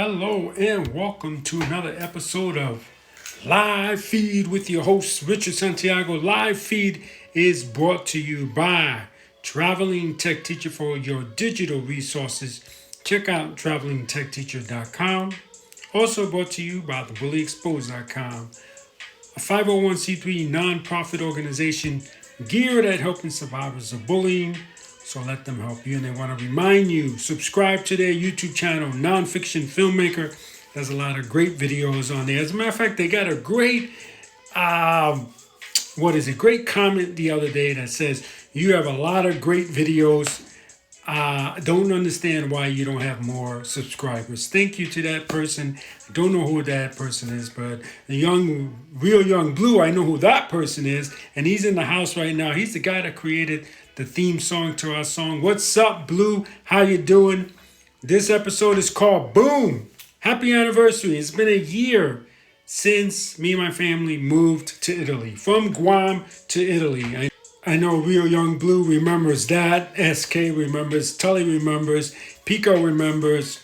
Hello and welcome to another episode of Live Feed with your host Richard Santiago. Live Feed is brought to you by Traveling Tech Teacher for your digital resources. Check out travelingtechteacher.com. Also brought to you by thebullyexposed.com, a 501c3 nonprofit organization geared at helping survivors of bullying. So let them help you. And they want to remind you, subscribe to their YouTube channel, Nonfiction Filmmaker. There's a lot of great videos on there. As a matter of fact, they got a great, great comment the other day that says, you have a lot of great videos. Don't understand why you don't have more subscribers. Thank you to that person. I don't know who that person is, but real young Blue, I know who that person is, and he's in the house right now. He's the guy that created the theme song to our song. What's up, Blue? How you doing? This episode is called Boom. Happy anniversary. It's been a year since me and my family moved to Italy, from Guam to Italy. I know Real Young Blue remembers that. SK remembers. Tully remembers. Pico remembers.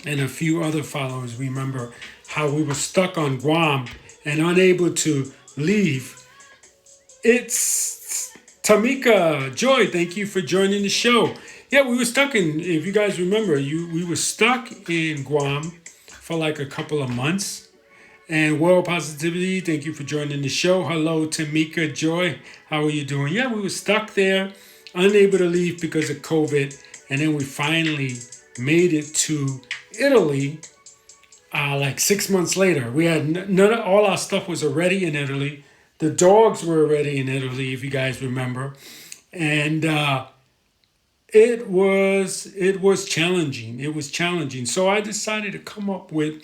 And a few other followers remember how we were stuck on Guam and unable to leave. It's Tamika Joy. Thank you for joining the show. Yeah, we were stuck if you guys remember, we were stuck in Guam for like a couple of months. And World Positivity, thank you for joining the show. Hello, Tamika Joy. How are you doing? Yeah, we were stuck there, unable to leave because of COVID. And then we finally made it to Italy like 6 months later. We had all our stuff was already in Italy. The dogs were already in Italy, if you guys remember. And it was challenging. It was challenging. So I decided to come up with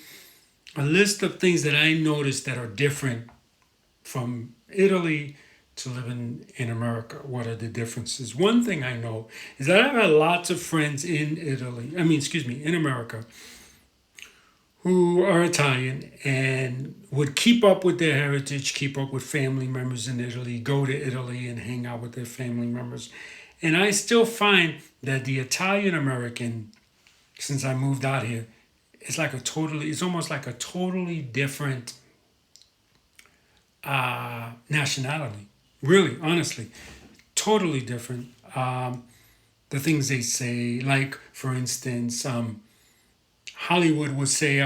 a list of things that I noticed that are different from Italy to living in America. What are the differences? One thing I know is that I've had lots of friends in in America, who are Italian and would keep up with their heritage, keep up with family members in Italy, go to Italy and hang out with their family members. And I still find that the Italian American, since I moved out here, it's almost like a totally different nationality. Really, honestly, totally different. The things they say, like for instance, Hollywood would say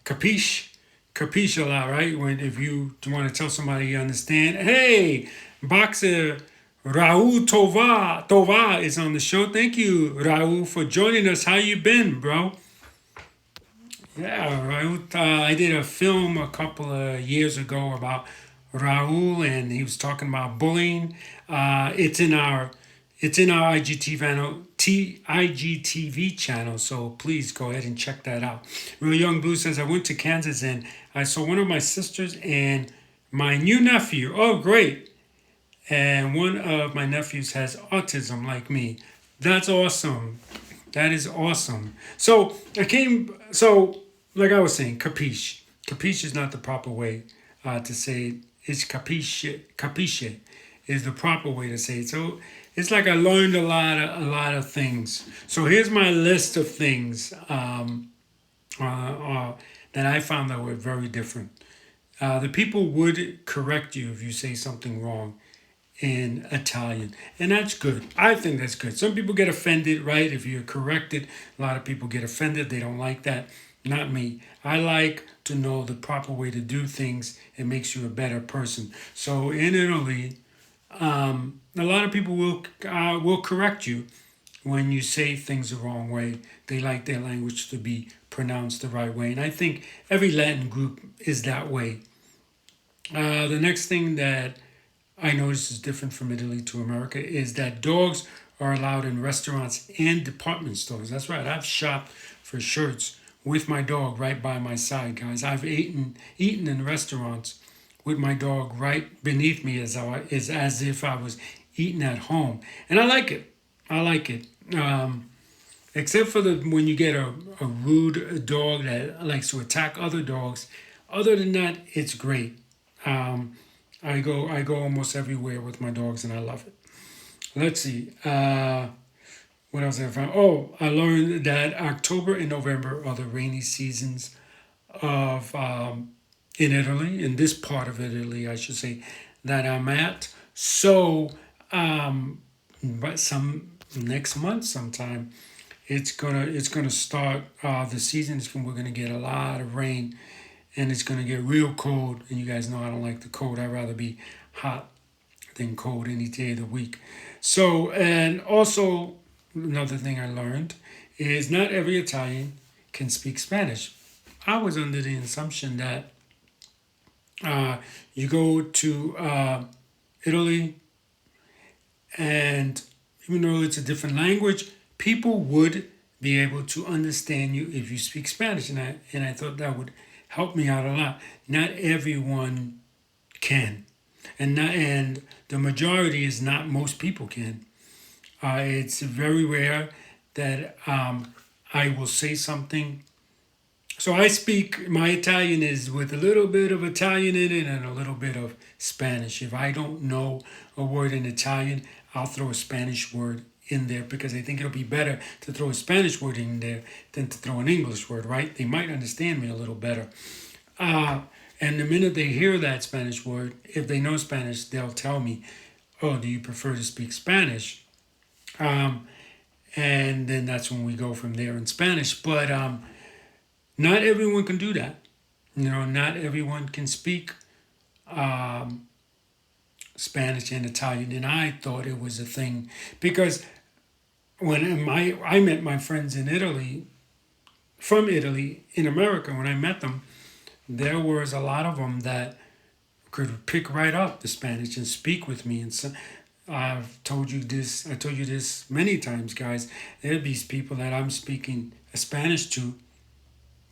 capiche, capiche a lot, right? If you want to tell somebody you understand, hey, boxer Raul Tova is on the show. Thank you, Raul, for joining us. How you been, bro? Yeah, Raul. I did a film a couple of years ago about Raul, and he was talking about bullying. It's in our IGTV channel, so please go ahead and check that out. Real Young Blue says, I went to Kansas and I saw one of my sisters and my new nephew. Oh, great. And one of my nephews has autism like me. That's awesome. That is awesome. Like I was saying, capiche. Capiche is not the proper way to say it. It's capiche. Capiche is the proper way to say it. So it's like I learned a lot of things. So here's my list of things that I found that were very different. The people would correct you if you say something wrong in Italian. And that's good. I think that's good. Some people get offended, right? If you're corrected, a lot of people get offended. They don't like that. Not me. I like to know the proper way to do things. It makes you a better person. So in Italy, a lot of people will correct you when you say things the wrong way. They like their language to be pronounced the right way. And I think every Latin group is that way. The next thing that I notice is different from Italy to America is that dogs are allowed in restaurants and department stores. That's right. I've shopped for shirts with my dog right by my side, guys. I've eaten in restaurants with my dog right beneath me as if I was eating at home. And I like it. I like it. Except for when you get a rude dog that likes to attack other dogs. Other than that, it's great. I go almost everywhere with my dogs and I love it. Let's see. What else I found? Oh, I learned that October and November are the rainy seasons of in Italy, in this part of Italy, I should say, that I'm at. So, but some next month sometime, it's gonna start the season. We're gonna get a lot of rain, and it's gonna get real cold. And you guys know I don't like the cold. I'd rather be hot than cold any day of the week. So, and also another thing I learned is not every Italian can speak Spanish. I was under the assumption that uh, you go to Italy, and even though it's a different language, people would be able to understand you if you speak Spanish, and I thought that would help me out a lot. Not everyone can, and the majority is not. Most people can. It's very rare that I will say something. So I speak, my Italian is with a little bit of Italian in it and a little bit of Spanish. If I don't know a word in Italian, I'll throw a Spanish word in there because I think it'll be better to throw a Spanish word in there than to throw an English word, right? They might understand me a little better. Uh, and the minute they hear that Spanish word, if they know Spanish, they'll tell me, "Oh, do you prefer to speak Spanish?" Um, and then that's when we go from there in Spanish. But not everyone can do that. Not everyone can speak um, Spanish and Italian, and I thought it was a thing because when I met my friends in Italy, from Italy in America, when I met them, there was a lot of them that could pick right up the Spanish and speak with me. And so I've told you this. I told you this many times, guys. There are these people that I'm speaking Spanish to.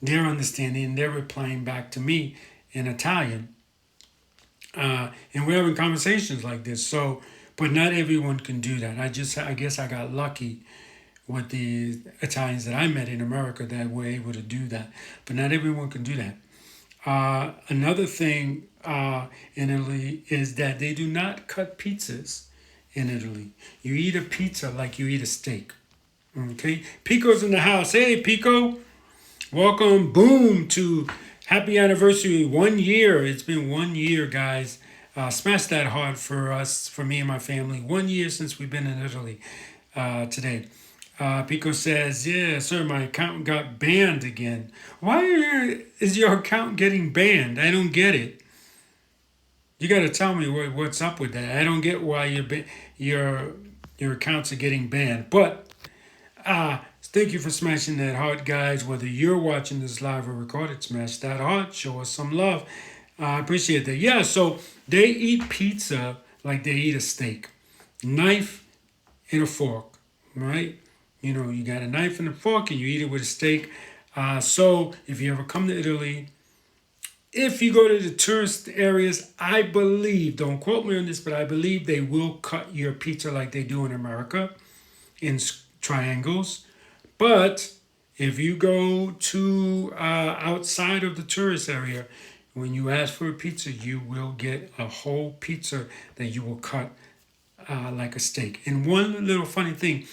They're understanding. And they're replying back to me in Italian, and we're having conversations like this. So, but not everyone can do that. I guess I got lucky with the Italians that I met in America that were able to do that. But not everyone can do that. Another thing in Italy is that they do not cut pizzas in Italy. You eat a pizza like you eat a steak. Okay, Pico's in the house. Hey, Pico, welcome. Boom to happy anniversary. 1 year. It's been 1 year, guys. Smash that hard for us, for me and my family. 1 year since we've been in Italy today. Pico says, "Yeah, sir, my account got banned again. Is your account getting banned? I don't get it. You got to tell me what's up with that. I don't get why your accounts are getting banned. But thank you for smashing that heart, guys. Whether you're watching this live or recorded, smash that heart. Show us some love. I appreciate that. Yeah, so they eat pizza like they eat a steak. Knife and a fork, right? You got a knife and a fork and you eat it with a steak. So if you ever come to Italy, if you go to the tourist areas, I believe, don't quote me on this, but I believe they will cut your pizza like they do in America in triangles. But if you go to outside of the tourist area, when you ask for a pizza, you will get a whole pizza that you will cut like a steak. And one little funny thing,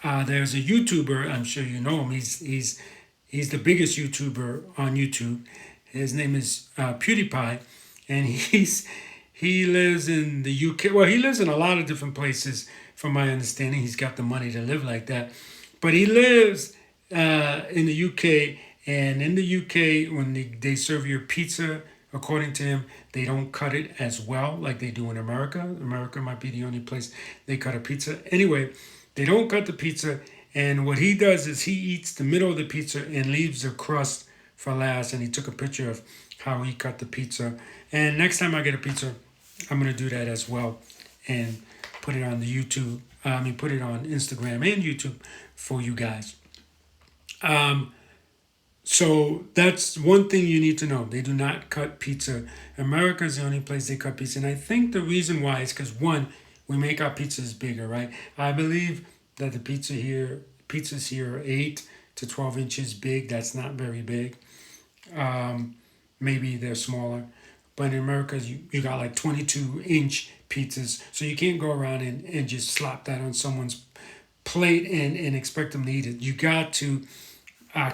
there's a YouTuber. I'm sure you know him. He's the biggest YouTuber on YouTube. His name is PewDiePie, and he lives in the UK. Well, he lives in a lot of different places. From my understanding, he's got the money to live like that. But he lives in the UK, and in the UK, when they serve your pizza, according to him, they don't cut it as well like they do in America. America might be the only place they cut a pizza. Anyway, they don't cut the pizza, and what he does is he eats the middle of the pizza and leaves the crust for last. And he took a picture of how he cut the pizza. And next time I get a pizza, I'm gonna do that as well, and put it on the YouTube. Put it on Instagram and YouTube for you guys. So that's one thing you need to know. They do not cut pizza. America is the only place they cut pizza. And I think the reason why is because, one, we make our pizzas bigger, right? I believe that the pizzas here are 8 to 12 inches big. That's not very big. Maybe they're smaller. But in America, you got like 22-inch pizzas. So you can't go around and just slap that on someone's plate and expect them to eat it. You got to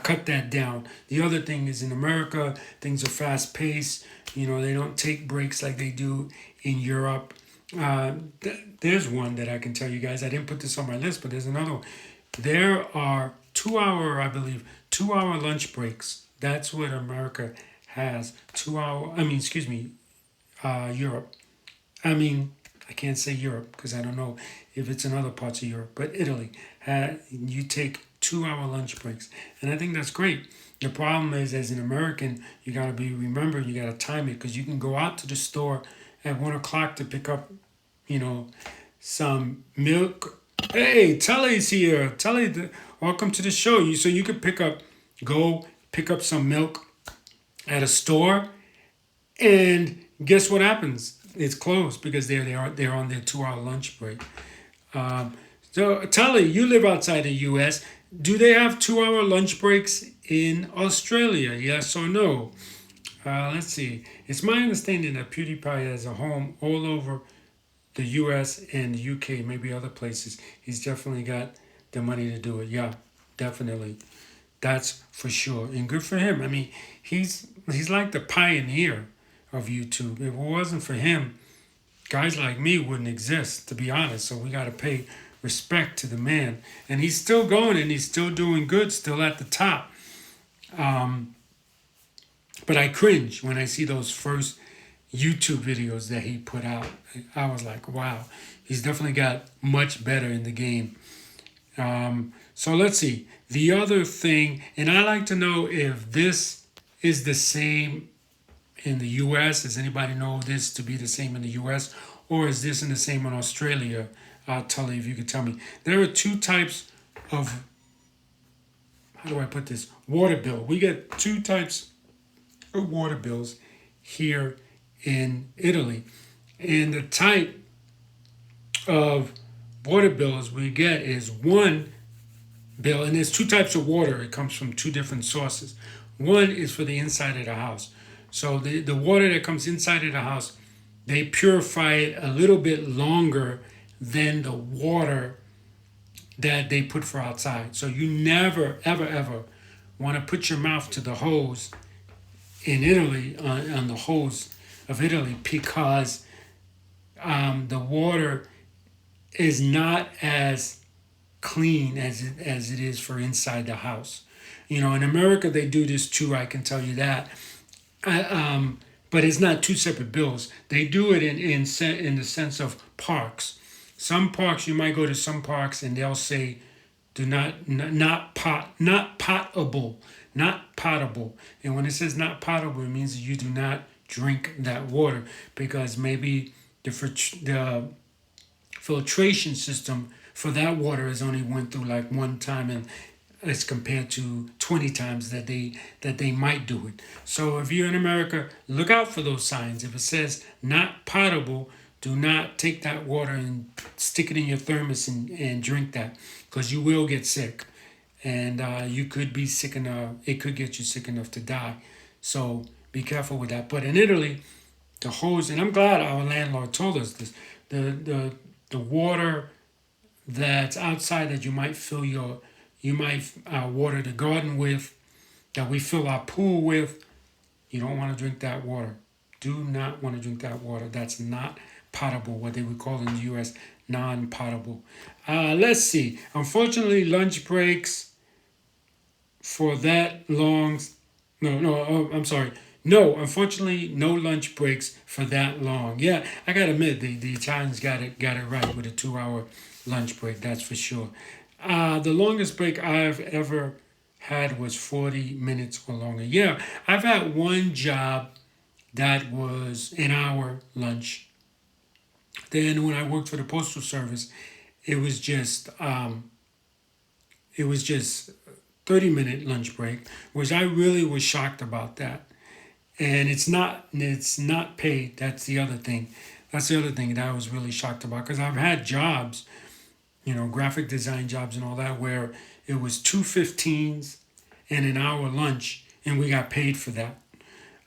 cut that down. The other thing is in America, things are fast paced. You know, they don't take breaks like they do in Europe. There's one that I can tell you guys. I didn't put this on my list, but there's another one. There are 2 hour, I believe, 2 hour lunch breaks. That's what America has. 2 hour, I mean, excuse me, Europe. I mean, I can't say Europe because I don't know if it's in other parts of Europe, but Italy, you take 2 hour lunch breaks. And I think that's great. The problem is, as an American, you got to remember, you got to time it because you can go out to the store at 1 o'clock to pick up, you know, some milk. Hey, Tully's here. Tully, welcome to the show. So you could go pick up some milk at a store, and guess what happens? It's closed because they're on their 2 hour lunch break. So Tully, you live outside the U.S. Do they have 2 hour lunch breaks in Australia? Yes or no? Let's see. It's my understanding that PewDiePie has a home all over the U.S. and the U.K., maybe other places. He's definitely got the money to do it. Yeah, definitely. That's for sure. And good for him. I mean, he's like the pioneer of YouTube. If it wasn't for him, guys like me wouldn't exist, to be honest. So we got to pay respect to the man. And he's still going and he's still doing good, still at the top. But I cringe when I see those first YouTube videos that he put out. I was like, wow, he's definitely got much better in the game. So let's see. The other thing, and I like to know if this is the same in the U.S. Does anybody know this to be the same in the U.S.? Or is this in the same in Australia? Tully, if you could tell me. There are two types of, how do I put this? Water bill. We get two types of water bills here in Italy. And the type of water bills we get is one bill, and there's two types of water. It comes from two different sources. One is for the inside of the house. So the water that comes inside of the house, they purify it a little bit longer than the water that they put for outside. So you never, ever, ever want to put your mouth to the hose in Italy, on the hose of Italy, because the water is not as clean as it is for inside the house. You know, in America they do this too. I can tell you that. But it's not two separate bills. They do it in the sense of parks. Some parks, you might go to some parks and they'll say, do not potable. And when it says not potable, it means that you do not drink that water because maybe the filtration system for that water has only went through like one time, and as compared to 20 times that they might do it. So if you're in America, look out for those signs. If it says not potable, do not take that water and stick it in your thermos and drink that, because you will get sick. And you could be sick enough, it could get you sick enough to die. So be careful with that. But in Italy, the hose, and I'm glad our landlord told us this, the water that's outside that you might water the garden with, that we fill our pool with, you don't want to drink that water. Do not want to drink that water. That's not potable, what they would call in the U.S. non-potable. Let's see. Unfortunately, lunch breaks for that long. I'm sorry. No, unfortunately, no lunch breaks for that long. Yeah, I gotta admit, the Italians got it right with a 2 hour lunch break. That's for sure. The longest break I've ever had was 40 minutes or longer. Yeah, I've had one job that was an hour lunch. Then when I worked for the Postal Service, it was just 30-minute lunch break, which I really was shocked about that. And it's not paid. That's the other thing. That's the other thing that I was really shocked about, because I've had jobs, graphic design jobs and all that, where it was 2:15s and an hour lunch, and we got paid for that.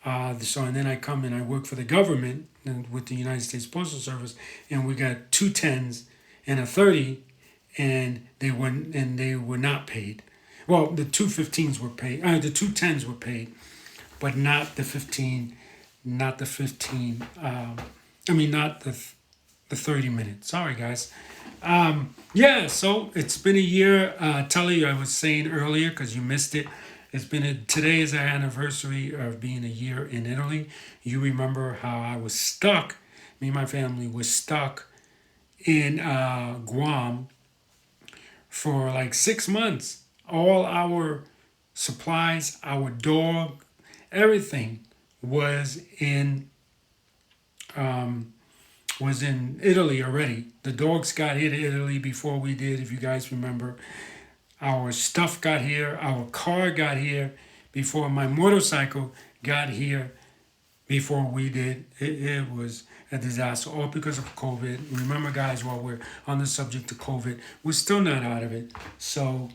And then I come and I work for the government and with the United States Postal Service, and we got 2 10s and a 30, and they were not paid. Well, the 215s were paid. The 210s were paid, but not the 15. Not the 15. Not the 30 minutes. Sorry, guys. Yeah, so it's been a year. Tully, I was saying earlier because you missed it. Today is our anniversary of being a year in Italy. You remember how I was stuck. Me and my family was stuck in Guam for like 6 months. All our supplies, our dog, everything was in Italy already. The dogs got here to Italy before we did, if you guys remember. Our stuff got here. Our car got here before my motorcycle got here before we did. It was a disaster, all because of COVID. Remember, guys, while we're on the subject of COVID, we're still not out of it. So,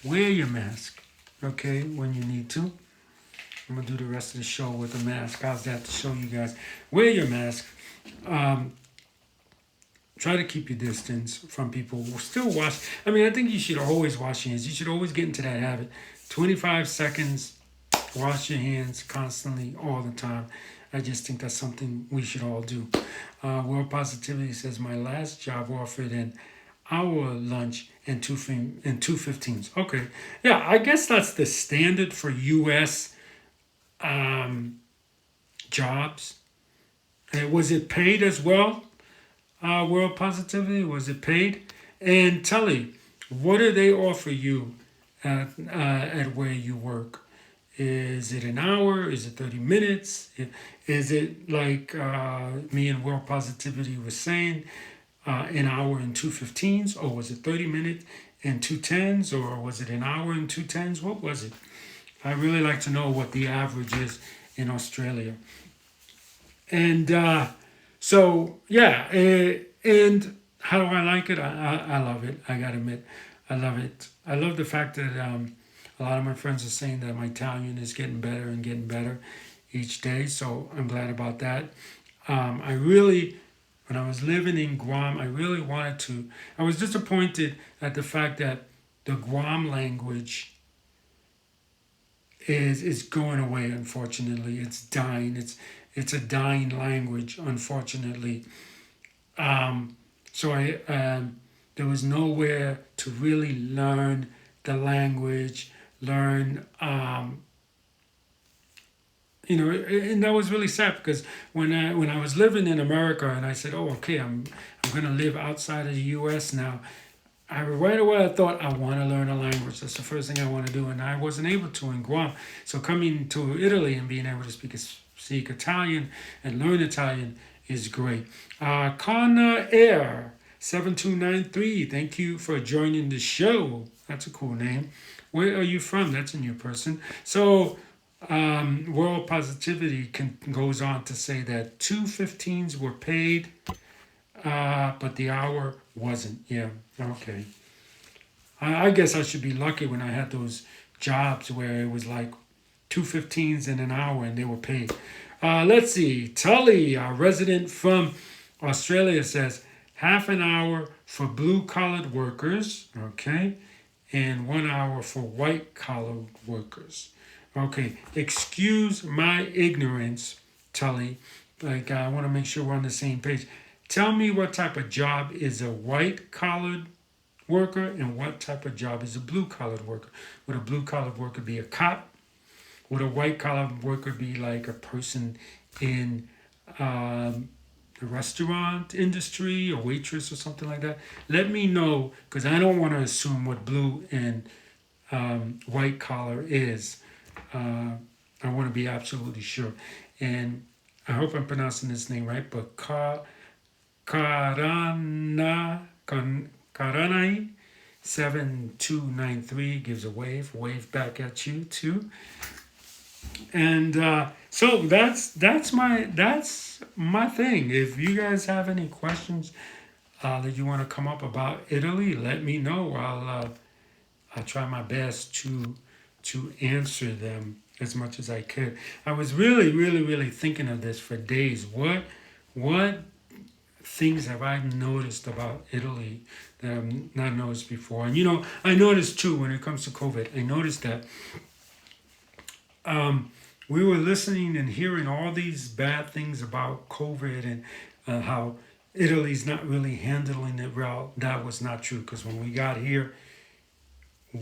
wear your mask, okay, when you need to. I'm going to do the rest of the show with a mask. How's that to show you guys? Wear your mask. Try to keep your distance from people. Still wash. I think you should always wash your hands. You should always get into that habit. 25 seconds, wash your hands constantly, all the time. I just think that's something we should all do. World Positivity says, my last job offered an hour lunch and 2:15s. Okay. Yeah, I guess that's the standard for U.S. Jobs. And was it paid as well? World Positivity, was it paid? And Tully, what do they offer you at where you work? Is it an hour? Is it 30 minutes? Is it like me and World Positivity was saying, an hour and 2:15s? Or was it 30 minutes and 2:10s? Or was it an hour and 2:10s? What was it? I really like to know what the average is in Australia. And and how do I like it? I love it. I gotta admit, I love it. I love the fact that a lot of my friends are saying that my Italian is getting better and getting better each day. So I'm glad about that. When I was living in Guam, I really wanted to. I was disappointed at the fact that the Guam language is going away. Unfortunately, it's dying. It's a dying language. Unfortunately, so there was nowhere to really learn the language, learn and that was really sad because when I was living in America and I said, oh, okay, I'm gonna live outside of the U.S. now. Right away I thought I want to learn a language. That's the first thing I want to do, and I wasn't able to in Guam. So coming to Italy and being able to speak Italian and learn Italian is great. Connor Air 7293, thank you for joining the show. That's a cool name. Where are you from? That's a new person. So World Positivity goes on to say that 2:15s were paid, but the hour wasn't. Yeah, okay. I guess I should be lucky when I had those jobs where it was like 2:15s in an hour and they were paid. Let's see. Tully, our resident from Australia, says half an hour for blue-collared workers, okay, and 1 hour for white-collar workers. Okay, excuse my ignorance, Tully. I want to make sure we're on the same page. Tell me what type of job is a white-collared worker and what type of job is a blue-collared worker. Would a blue-collared worker be a cop? Would a white-collared worker be like a person in the restaurant industry, a waitress or something like that? Let me know, because I don't want to assume what blue and white-collar is. I want to be absolutely sure. And I hope I'm pronouncing this name right, but Karanai 7293 gives a wave back at you too. And so that's my thing. If you guys have any questions that you want to come up about Italy, let me know. I'll try my best to answer them as much as I could. I was really, really, really thinking of this for days. What things have I noticed about Italy that I've not noticed before. And I noticed too when it comes to COVID. I noticed that we were listening and hearing all these bad things about COVID and how Italy's not really handling it well. That was not true because when we got here,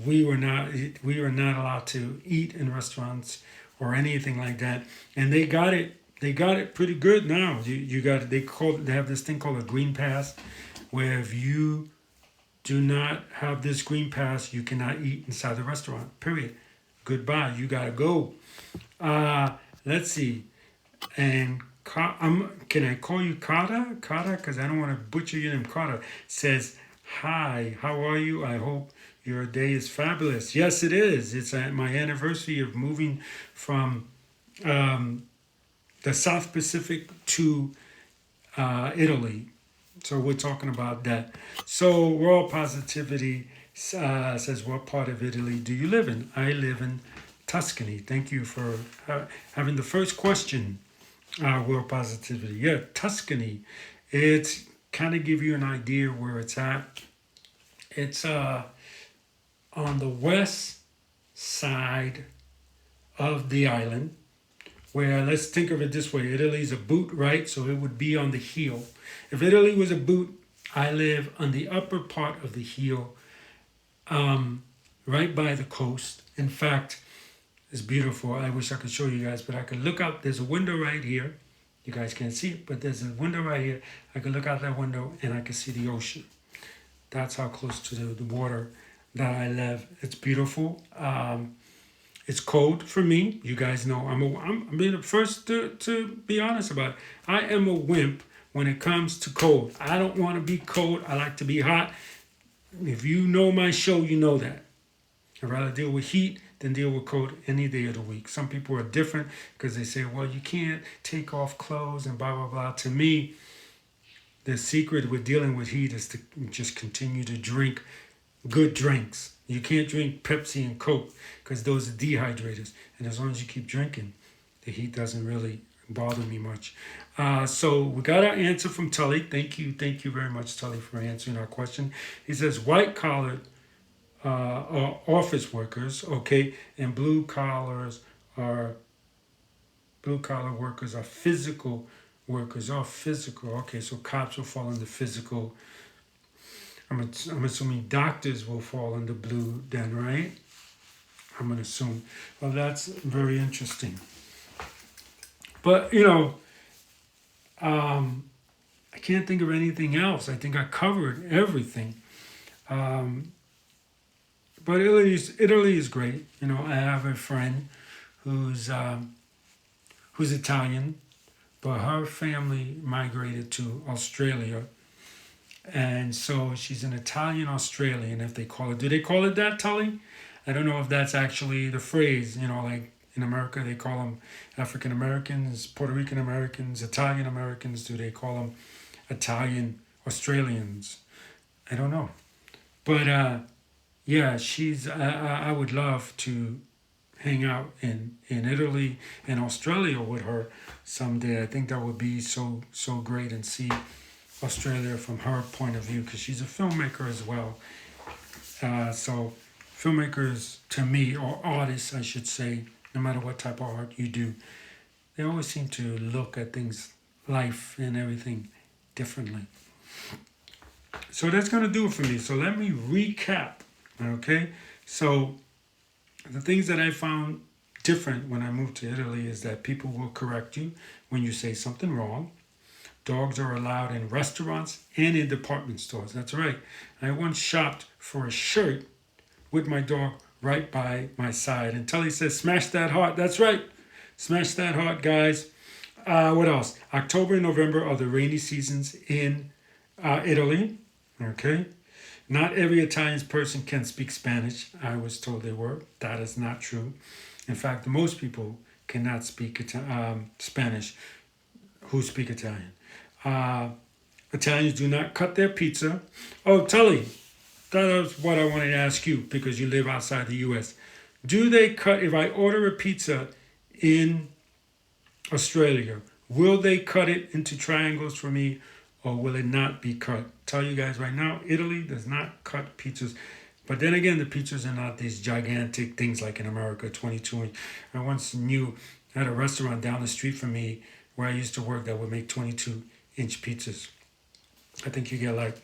we were not allowed to eat in restaurants or anything like that, and they got it pretty good now. You got they have this thing called a green pass, where if you do not have this green pass, you cannot eat inside the restaurant. Period. Goodbye. You gotta go. Let's see. And can I call you Kata? Kata, because I don't want to butcher your name. Kata says, "Hi, how are you? I hope your day is fabulous." Yes, it is. It's my anniversary of moving from the South Pacific to Italy. So we're talking about that. So World Positivity says, "What part of Italy do you live in?" I live in Tuscany. Thank you for having the first question. World Positivity. Yeah, Tuscany. It's kind of give you an idea where it's at. It's on the west side of the island, where let's think of it this way: Italy's a boot, right? So it would be on the heel. If Italy was a boot, I live on the upper part of the heel, right by the coast. In fact, it's beautiful. I wish I could show you guys, but I could look out. There's a window right here. You guys can't see it, but there's a window right here. I could look out that window and I could see the ocean. That's how close to the water that I live. It's beautiful. It's cold for me. You guys know I'm being the first to be honest about it. I am a wimp when it comes to cold. I don't want to be cold. I like to be hot. If you know my show, you know that. I'd rather deal with heat than deal with cold any day of the week. Some people are different because they say, well, you can't take off clothes and blah, blah, blah. To me, the secret with dealing with heat is to just continue to drink good drinks. You can't drink Pepsi and Coke because those are dehydrators. And as long as you keep drinking, the heat doesn't really bother me much. So we got our answer from Tully. Thank you very much, Tully, for answering our question. He says white collar are office workers, okay, and blue collar workers are physical workers. Are physical, okay. So cops will fall under physical. I'm assuming doctors will fall under blue then, right? I'm gonna assume. Well, that's very interesting. But I can't think of anything else. I think I covered everything. But Italy is great. I have a friend who's Italian, but her family migrated to Australia, and so she's an Italian Australian. If they call it, do they call it that, Tully? I don't know if that's actually the phrase. Like in America they call them African Americans, Puerto Rican Americans, Italian Americans. Do they call them Italian Australians? I don't know, but yeah, I would love to hang out in Italy and Australia with her someday. I think that would be so great, and see Australia from her point of view, because she's a filmmaker as well. So filmmakers, to me, or artists, I should say, no matter what type of art you do, they always seem to look at things, life and everything differently. So that's going to do it for me. So let me recap. Okay, so the things that I found different when I moved to Italy is that people will correct you when you say something wrong. Dogs are allowed in restaurants and in department stores. That's right. I once shopped for a shirt with my dog right by my side. And Tully says, smash that heart. That's right. Smash that heart, guys. What else? October and November are the rainy seasons in Italy. Okay. Not every Italian person can speak Spanish. I was told they were. That is not true. In fact, most people cannot speak Spanish who speak Italian. Italians do not cut their pizza. Oh, Tully, that was what I wanted to ask you because you live outside the U.S. Do they cut, if I order a pizza in Australia, will they cut it into triangles for me, or will it not be cut? Tell you guys right now, Italy does not cut pizzas. But then again, the pizzas are not these gigantic things like in America, 22 inch. I once knew at a restaurant down the street from me where I used to work that would make 22-inch pizzas. I think you get like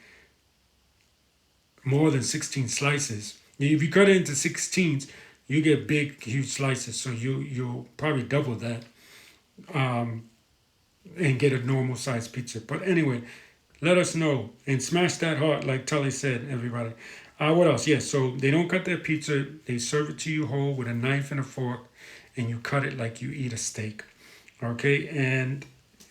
more than 16 slices. If you cut it into 16s, you get big, huge slices. So you'll probably double that and get a normal size pizza. But anyway, let us know and smash that heart, like Tully said, everybody. What else? Yes, so they don't cut their pizza. They serve it to you whole with a knife and a fork, and you cut it like you eat a steak. Okay, and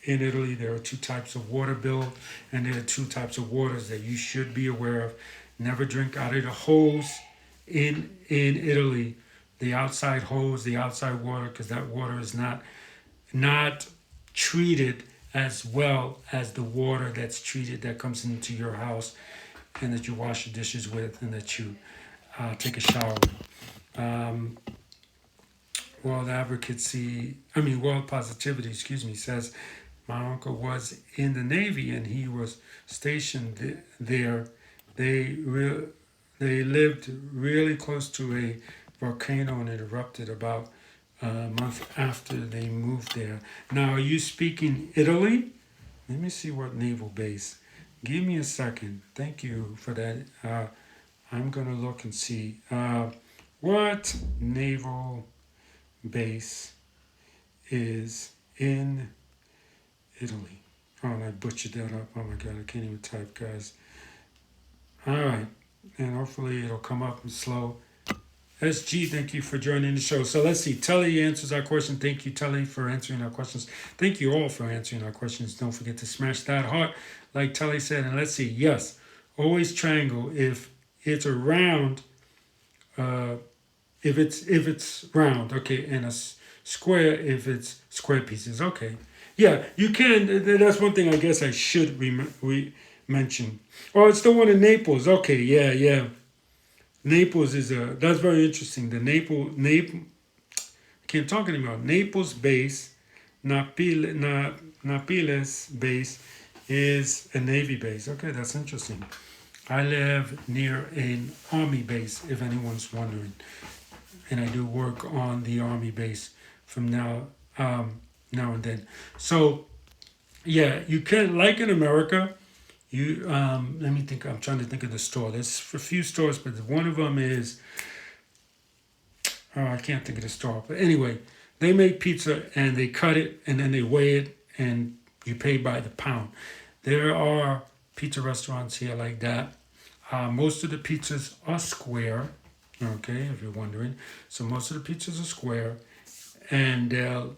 in Italy, there are two types of water bill, and there are two types of waters that you should be aware of. Never drink out of the hose in Italy, the outside hose, the outside water, because that water is not treated as well as the water that's treated that comes into your house and that you wash your dishes with and that you take a shower with. World Positivity, says my uncle was in the Navy and he was stationed there. They lived really close to a volcano and it erupted about a month after they moved there. Now, are you speaking Italy? Let me see what naval base. Give me a second. Thank you for that. I'm going to look and see what naval base is in Italy. Oh, and I butchered that up. Oh my God, I can't even type, guys. All right, and hopefully it'll come up slow. SG, thank you for joining the show. So let's see. Tully answers our question. Thank you, Tully, for answering our questions. Thank you all for answering our questions. Don't forget to smash that heart, like Tully said. And let's see. Yes, always triangle if it's a round. If it's round, okay, and a square if it's square pieces, okay. Yeah, you can. That's one thing I guess I should mention. Oh, it's the one in Naples. Okay, yeah. Naples is that's very interesting. The okay, I'm talking about Naples base, Napiles base is a Navy base. Okay, that's interesting. I live near an Army base, if anyone's wondering, and I do work on the Army base from now and then. So, yeah, you can, like in America. You let me think. I'm trying to think of the store. There's a few stores, but one of them is. Oh, I can't think of the store. But anyway, they make pizza and they cut it and then they weigh it and you pay by the pound. There are pizza restaurants here like that. Most of the pizzas are square. Okay, if you're wondering. So most of the pizzas are square, and they'll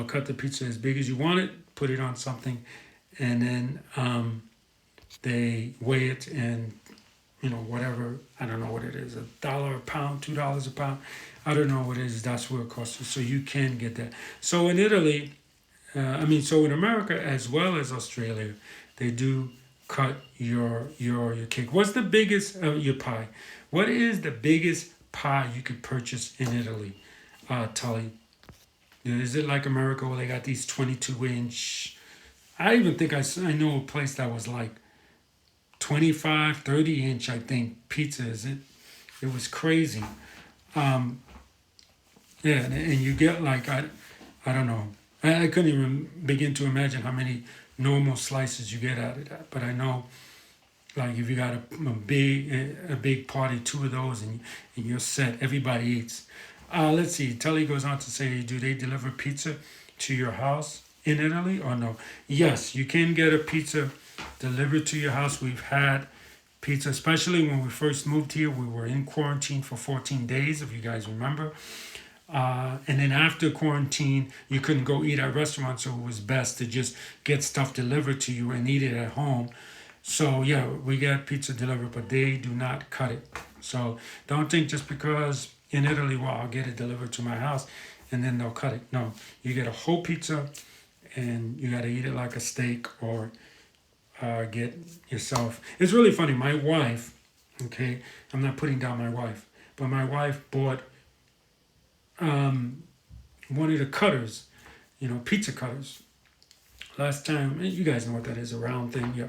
cut the pizza as big as you want it, put it on something, and then they weigh it and whatever, I don't know what it is, $1 a pound, $2 a pound, I don't know what it is. That's what it costs you. So you can get that. So in Italy, so in America as well as Australia, they do cut your cake. What's the biggest your pie? What is the biggest pie you could purchase in Italy, Tully? Is it like America where they got these 22-inch? I even think I know a place that was like 25, 30-inch, I think, pizzas. It was crazy. And you get like, I don't know. I couldn't even begin to imagine how many normal slices you get out of that. But I know, like, if you got a big party, 2 of those, and you're set, everybody eats. Let's see. Tully goes on to say, do they deliver pizza to your house in Italy or no? Yes, you can get a pizza delivered to your house. We've had pizza, especially when we first moved here. We were in quarantine for 14 days, if you guys remember. And then after quarantine, you couldn't go eat at restaurants, so it was best to just get stuff delivered to you and eat it at home. So yeah, we get pizza delivered, but they do not cut it. So don't think just because in Italy, well, I'll get it delivered to my house and then they'll cut it. No, you get a whole pizza and you got to eat it like a steak or get yourself. It's really funny. My wife, okay, I'm not putting down my wife, but my wife bought one of the cutters, pizza cutters, Last time, you guys know what that is, a round thing. Yeah.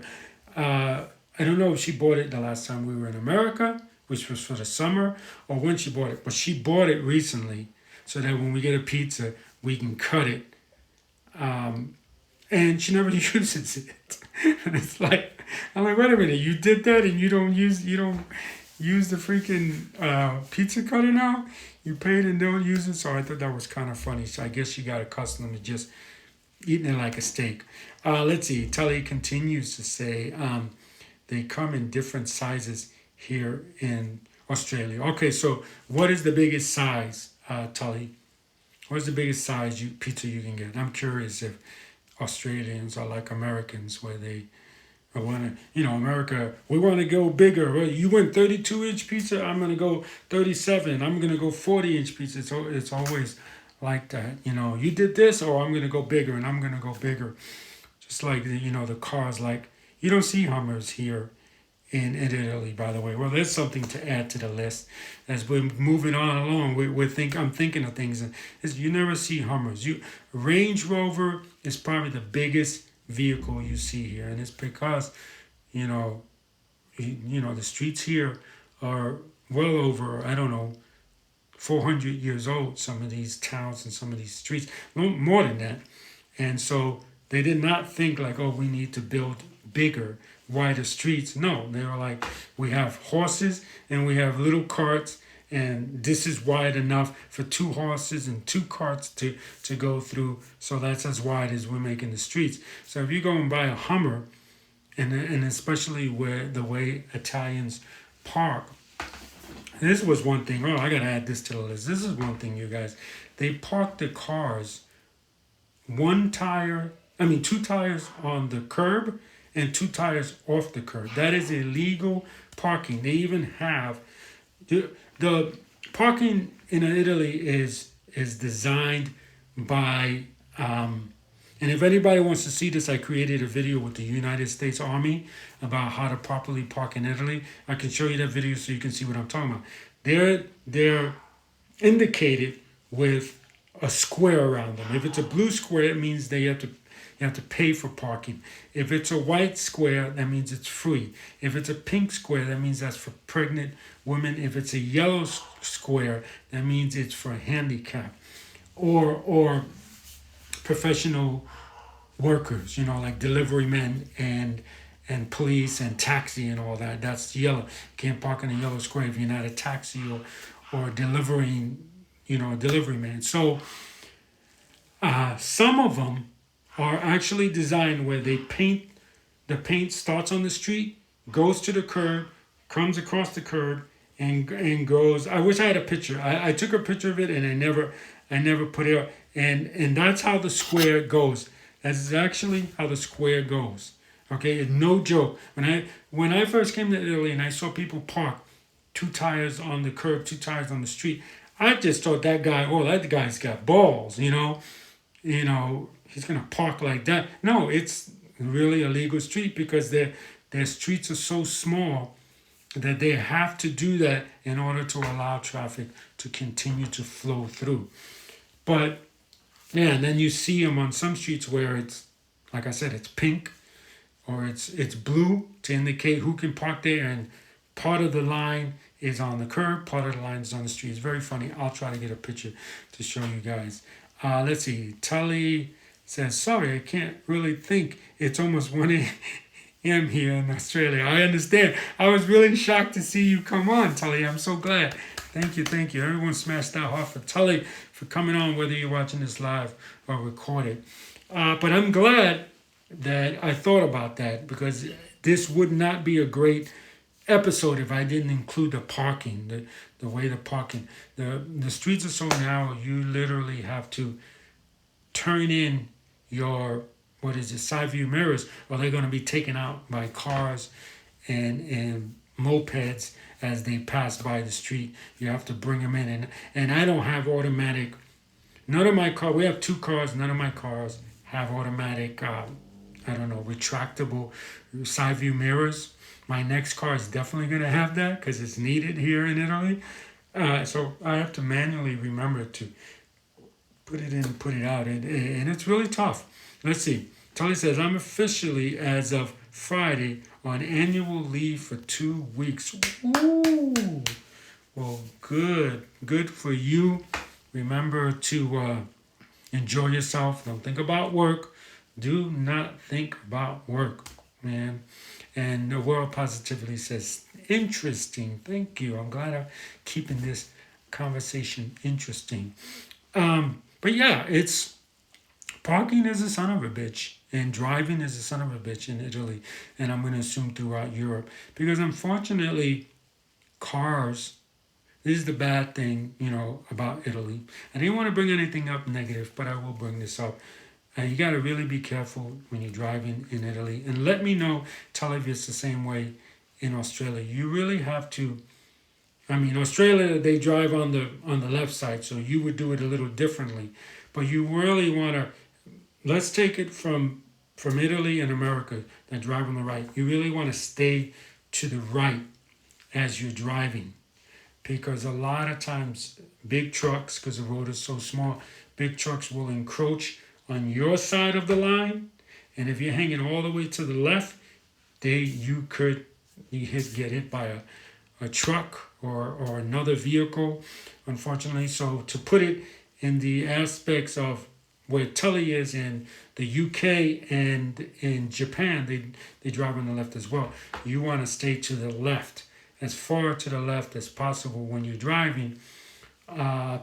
I don't know if she bought it the last time we were in America, which was for the summer, or when she bought it. But she bought it recently, so that when we get a pizza, we can cut it. And she never uses it. And it's like, I'm like, wait a minute, you did that, and you don't use the freaking pizza cutter now. You paid and don't use it. So I thought that was kind of funny. So I guess she got accustomed to just eating it like a steak. Let's see. Tully continues to say they come in different sizes here in Australia. Okay, so what is the biggest size, Tully? What is the biggest size pizza you can get? I'm curious if Australians are like Americans, where they want to, America, we want to go bigger. Well, you went 32-inch pizza, I'm going to go 37. I'm going to go 40-inch pizza. It's always like that. You did this, or I'm going to go bigger, and I'm going to go bigger. Just like, the cars, like, you don't see Hummers here in Italy, by the way. Well, there's something to add to the list as we're moving on along. I'm thinking of things. You never see Hummers. Range Rover is probably the biggest vehicle you see here, and it's because the streets here are well over, I don't know, 400 years old. Some of these towns and some of these streets, no more than that. And so they did not think like, oh, we need to build bigger, wider streets. No, they were like, we have horses and we have little carts, and this is wide enough for 2 horses and 2 carts to go through. So that's as wide as we're making the streets. So if you go and buy a Hummer, and especially where the way Italians park, this was one thing. Oh, I gotta add this to the list. This is one thing, you guys. They park the cars 2 tires on the curb and 2 tires off the curb. That is illegal parking. They even have the parking in Italy is designed by and if anybody wants to see this, I created a video with the United States Army about how to properly park in Italy. I can show you that video so you can see what I'm talking about. They're indicated with a square around them. If it's a blue square, it means you have to pay for parking. If it's a white square, that means it's free. If it's a pink square, that means that's for pregnant women. If it's a yellow square, that means it's for handicap or professional workers, like delivery men and police and taxi and all that. That's yellow. You can't park in a yellow square if you're not a taxi or delivering, delivery man. So some of them are actually designed where the paint starts on the street, goes to the curb, comes across the curb, and goes. I wish I had a picture. I took a picture of it and I never put it up. And that's how the square goes. That's actually how the square goes. Okay, no joke. When I first came to Italy and I saw people park 2 tires on the curb, 2 tires on the street, I just thought that guy's got balls. He's gonna park like that. No, it's really a legal street because their streets are so small that they have to do that in order to allow traffic to continue to flow through. But yeah, and then you see them on some streets where it's, like I said, it's pink or it's blue to indicate who can park there, and part of the line is on the curb, part of the line is on the street. It's very funny. I'll try to get a picture to show you guys. Let's see. Tully says, sorry, I can't really think. It's almost 1 a.m. here in Australia. I understand. I was really shocked to see you come on, Tully. I'm so glad. Thank you. Everyone smash that heart for Tully for coming on, whether you're watching this live or recorded. But I'm glad that I thought about that, because this would not be a great episode if I didn't include the parking, the way the parking. The streets are so narrow, you literally have to turn in your, side view mirrors, or they're going to be taken out by cars and mopeds as they pass by the street. You have to bring them in. And I don't have automatic. None of my cars, we have 2 cars, none of my cars have automatic, retractable side view mirrors. My next car is definitely going to have that because it's needed here in Italy. So I have to manually remember to put it in and put it out. And it's really tough. Let's see. Tully says, I'm officially, as of Friday, on annual leave for 2 weeks. Ooh. Well, good. Good for you. Remember to enjoy yourself. Don't think about work. Do not think about work, man. And the world positively says, interesting. Thank you. I'm glad I'm keeping this conversation interesting. But yeah, it's parking is a son of a bitch, and driving is a son of a bitch in Italy, and I'm going to assume throughout Europe, because unfortunately, cars. This is the bad thing, about Italy. I didn't want to bring anything up negative, but I will bring this up. You got to really be careful when you're driving in Italy, and let me know. Tell if it's the same way in Australia. You really have to. I mean, Australia they drive on the left side, so you would do it a little differently. But you really want to. Let's take it from Italy and America that drive on the right. You really want to stay to the right as you're driving, because a lot of times big trucks, because the road is so small, big trucks will encroach on your side of the line, and if you're hanging all the way to the left, you could get hit by a truck or another vehicle, unfortunately. So to put it in the aspects of where Tully is in the UK and in Japan, they drive on the left as well. You want to stay to the left, as far to the left as possible when you're driving,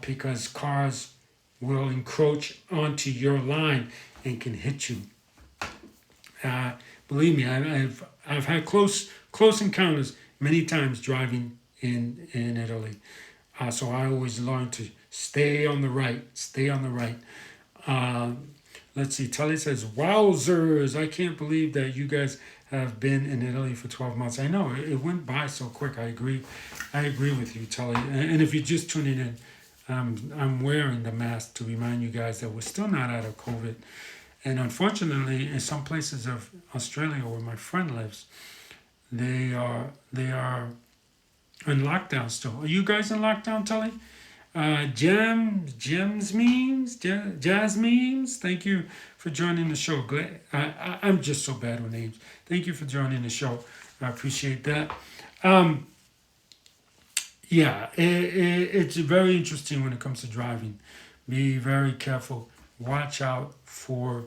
because cars will encroach onto your line and can hit you. Believe me, I've had close encounters many times driving in Italy. So I always learn to stay on the right. Stay on the right. Let's see. Tully says, "Wowzers! I can't believe that you guys have been in Italy for 12 months." I know it went by so quick. I agree. I agree with you, Tully. And if you're just tuning in, I'm wearing the mask to remind you guys that we're still not out of COVID. And unfortunately, in some places of Australia where my friend lives, they are in lockdown still. Are you guys in lockdown, Tully? Jazz memes. Thank you for joining the show. I'm just so bad with names. Thank you for joining the show. I appreciate that. Yeah, it's very interesting when it comes to driving. Be very careful. Watch out for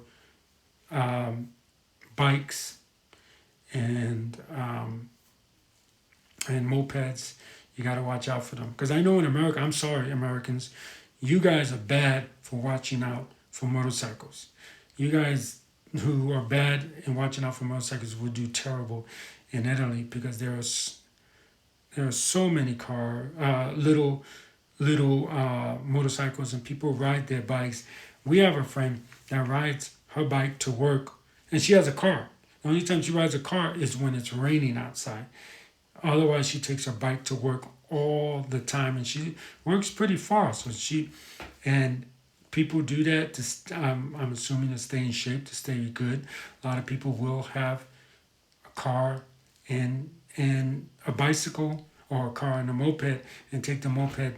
bikes and mopeds. You got to watch out for them, because I know in America, I'm sorry, Americans, you guys are bad for watching out for motorcycles. You guys who are bad in watching out for motorcycles will do terrible in Italy, because there are so many little motorcycles, and people ride their bikes. We have a friend that rides her bike to work, and she has a car. The only time she rides a car is when it's raining outside. Otherwise, she takes her bike to work all the time, and she works pretty far. And people do that I'm assuming to stay in shape, to stay good. A lot of people will have a car and a bicycle, or a car and a moped, and take the moped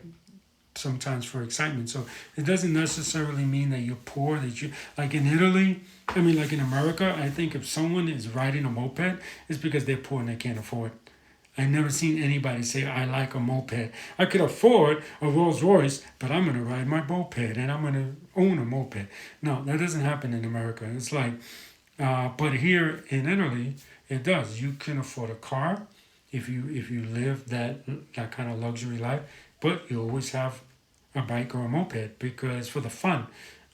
sometimes for excitement. So it doesn't necessarily mean that you're poor, that you, like in Italy, like in America, I think if someone is riding a moped, it's because they're poor and they can't afford it. I've never seen anybody say, I like a moped. I could afford a Rolls Royce, but I'm going to ride my moped and I'm going to own a moped. No, that doesn't happen in America. It's like, but here in Italy, it does. You can afford a car if you live that kind of luxury life, but you always have a bike or a moped, because for the fun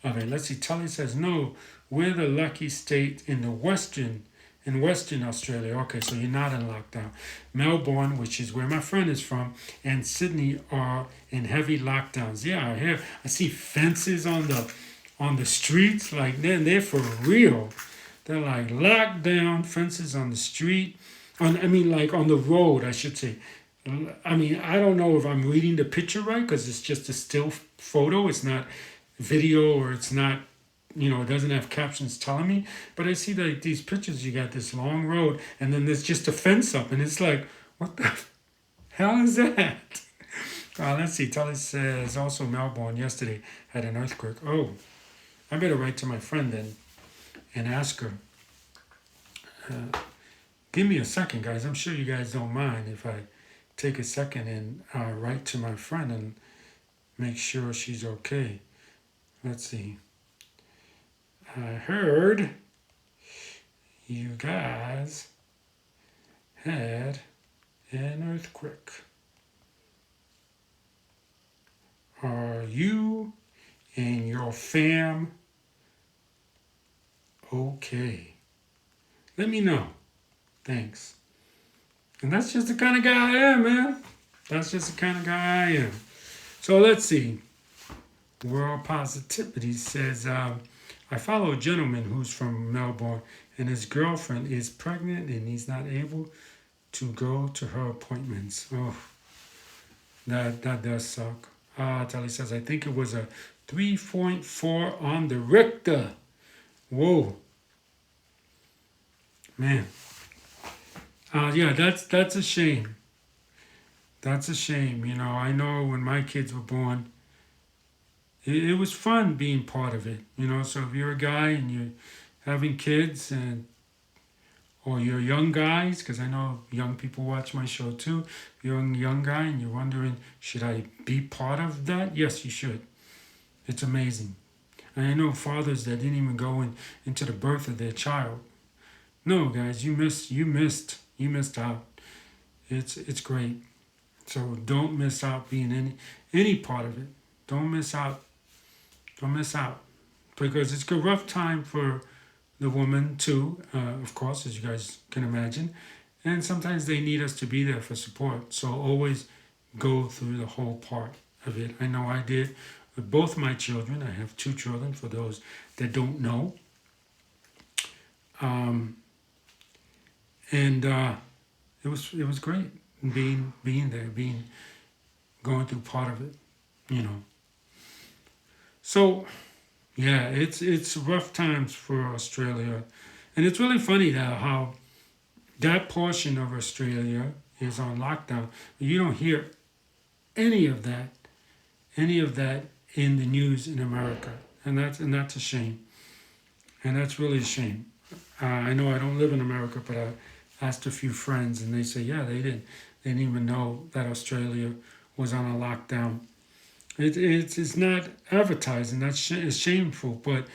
of it. Let's see, Tully says, no, we're the lucky state in Western Australia. Okay, so you're not in lockdown. Melbourne, which is where my friend is from, and Sydney are in heavy lockdowns. Yeah, I see fences on the streets. Like, they're for real. They're like locked down, fences on the street. On the road, I should say. I don't know if I'm reading the picture right, because it's just a still photo. It's not video, or it's not, it doesn't have captions telling me. But I see like these pictures, you got this long road, and then there's just a fence up, and it's like, what the hell is that? Let's see. Tully says also Melbourne yesterday had an earthquake. Oh, I better write to my friend then and ask her. Give me a second, guys. I'm sure you guys don't mind if I take a second and write to my friend and make sure she's okay. Let's see. I heard you guys had an earthquake. Are you and your fam okay? Let me know. Thanks. And that's just the kind of guy I am, man. That's just the kind of guy I am. So let's see. World Positivity says, I follow a gentleman who's from Melbourne and his girlfriend is pregnant and he's not able to go to her appointments. Oh, that does suck. Tally says, I think it was a 3.4 on the Richter. Whoa. Man. Yeah, that's a shame. That's a shame. You know, I know when my kids were born, it was fun being part of it. You know, so if you're a guy and you're having kids or you're young guys, because I know young people watch my show too. If you're a young guy and you're wondering, should I be part of that? Yes, you should. It's amazing. And I know fathers that didn't even go into the birth of their child. No, guys, you missed out. It's great. So don't miss out being any part of it. Don't miss out. Don't miss out. Because it's a rough time for the woman too, of course, as you guys can imagine. And sometimes they need us to be there for support. So always go through the whole part of it. I know I did with both my children. I have 2 children for those that don't know. And it was great being there, going through part of it, you know. So yeah, it's rough times for Australia, and it's really funny how that portion of Australia is on lockdown. You don't hear any of that in the news in America, and that's a shame, and that's really a shame. I know I don't live in America, but I asked a few friends, and they say, yeah, they didn't even know that Australia was on a lockdown. It's not advertised, and it's shameful. But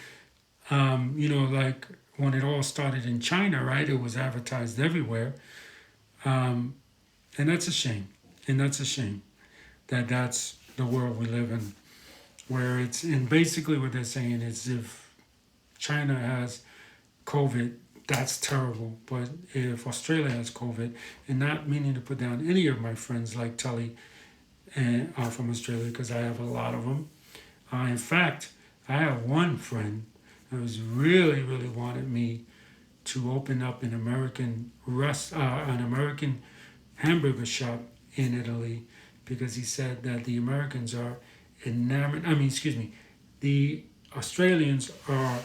you know, like when it all started in China, right? It was advertised everywhere, and that's a shame. And that's a shame that that's the world we live in, where it's and basically what they're saying is if China has COVID, that's terrible. But if Australia has COVID, and not meaning to put down any of my friends like Tully and from Australia, because I have a lot of them. In fact, I have one friend who was really wanted me to open up an American hamburger shop in Italy, because he said that the Americans are enamored. The Australians are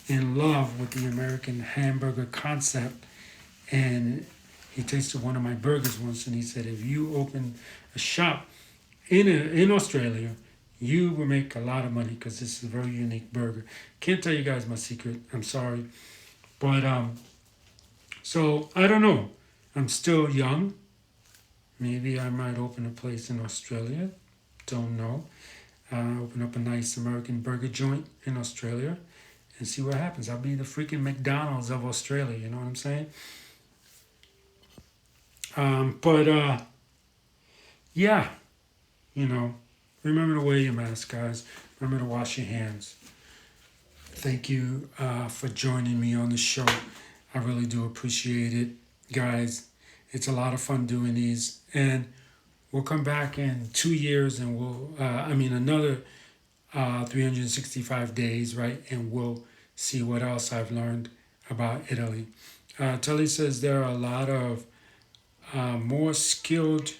in love with the American hamburger concept. And he tasted one of my burgers once, and he said, if you open a shop in Australia, you will make a lot of money, because this is a very unique burger. Can't tell you guys my secret. I'm sorry. But so I don't know. I'm still young. Maybe I might open a place in Australia. Don't know. Open up a nice American burger joint in Australia and see what happens. I'll be the freaking McDonald's of Australia. You know what I'm saying? But yeah, you know, remember to wear your mask, guys. Remember to wash your hands. Thank you for joining me on the show. I really do appreciate it, guys. It's a lot of fun doing these, and we'll come back in 2 years, and another 365 days, right? And we'll see what else I've learned about Italy. Tully says there are a lot of more skilled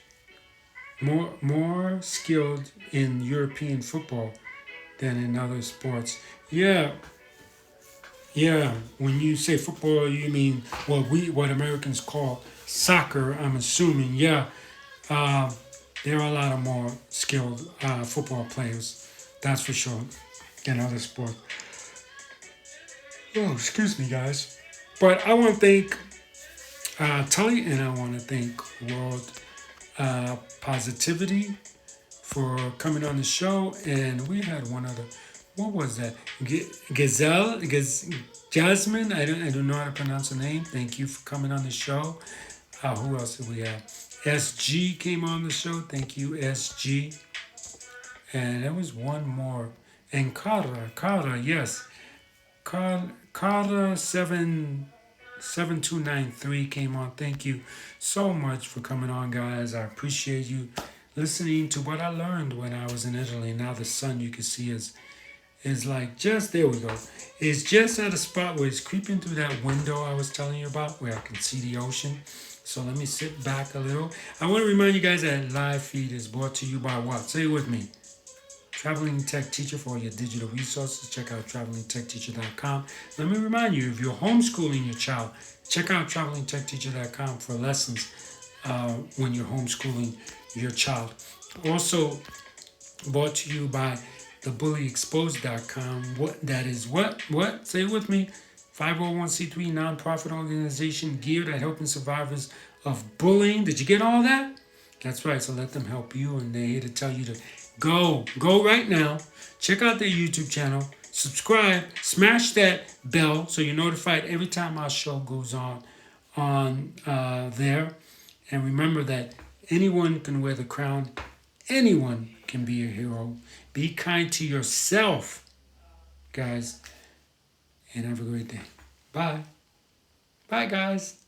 in European football than in other sports. Yeah. When you say football, you mean what Americans call soccer, I'm assuming. Yeah. There are a lot of more skilled football players, that's for sure, than other sports. Oh, excuse me, guys. But I want to thank Tully, and I want to thank World Positivity for coming on the show. And we had one other. What was that? Jasmine. I don't know how to pronounce her name. Thank you for coming on the show. Who else did we have? SG came on the show. Thank you, SG. And there was one more. And Kara, yes. Kara 7293 came on. Thank you so much for coming on, guys. I appreciate you listening to what I learned when I was in Italy. Now the sun you can see is like just there we go. It's just at a spot where it's creeping through that window I was telling you about where I can see the ocean. So let me sit back a little. I want to remind you guys that live feed is brought to you by what? Say it with me. Traveling Tech Teacher for all your digital resources. Check out travelingtechteacher.com. Let me remind you, if you're homeschooling your child, check out travelingtechteacher.com for lessons when you're homeschooling your child. Also brought to you by thebullyexposed.com. What that is what? Say it with me. 501c3 nonprofit organization geared at helping survivors of bullying. Did you get all that? That's right. So let them help you, and they're here to tell you to go right now. Check out their YouTube channel. Subscribe. Smash that bell so you're notified every time our show goes on there. And remember that anyone can wear the crown. Anyone can be a hero. Be kind to yourself, guys, and have a great day. Bye. Bye, guys.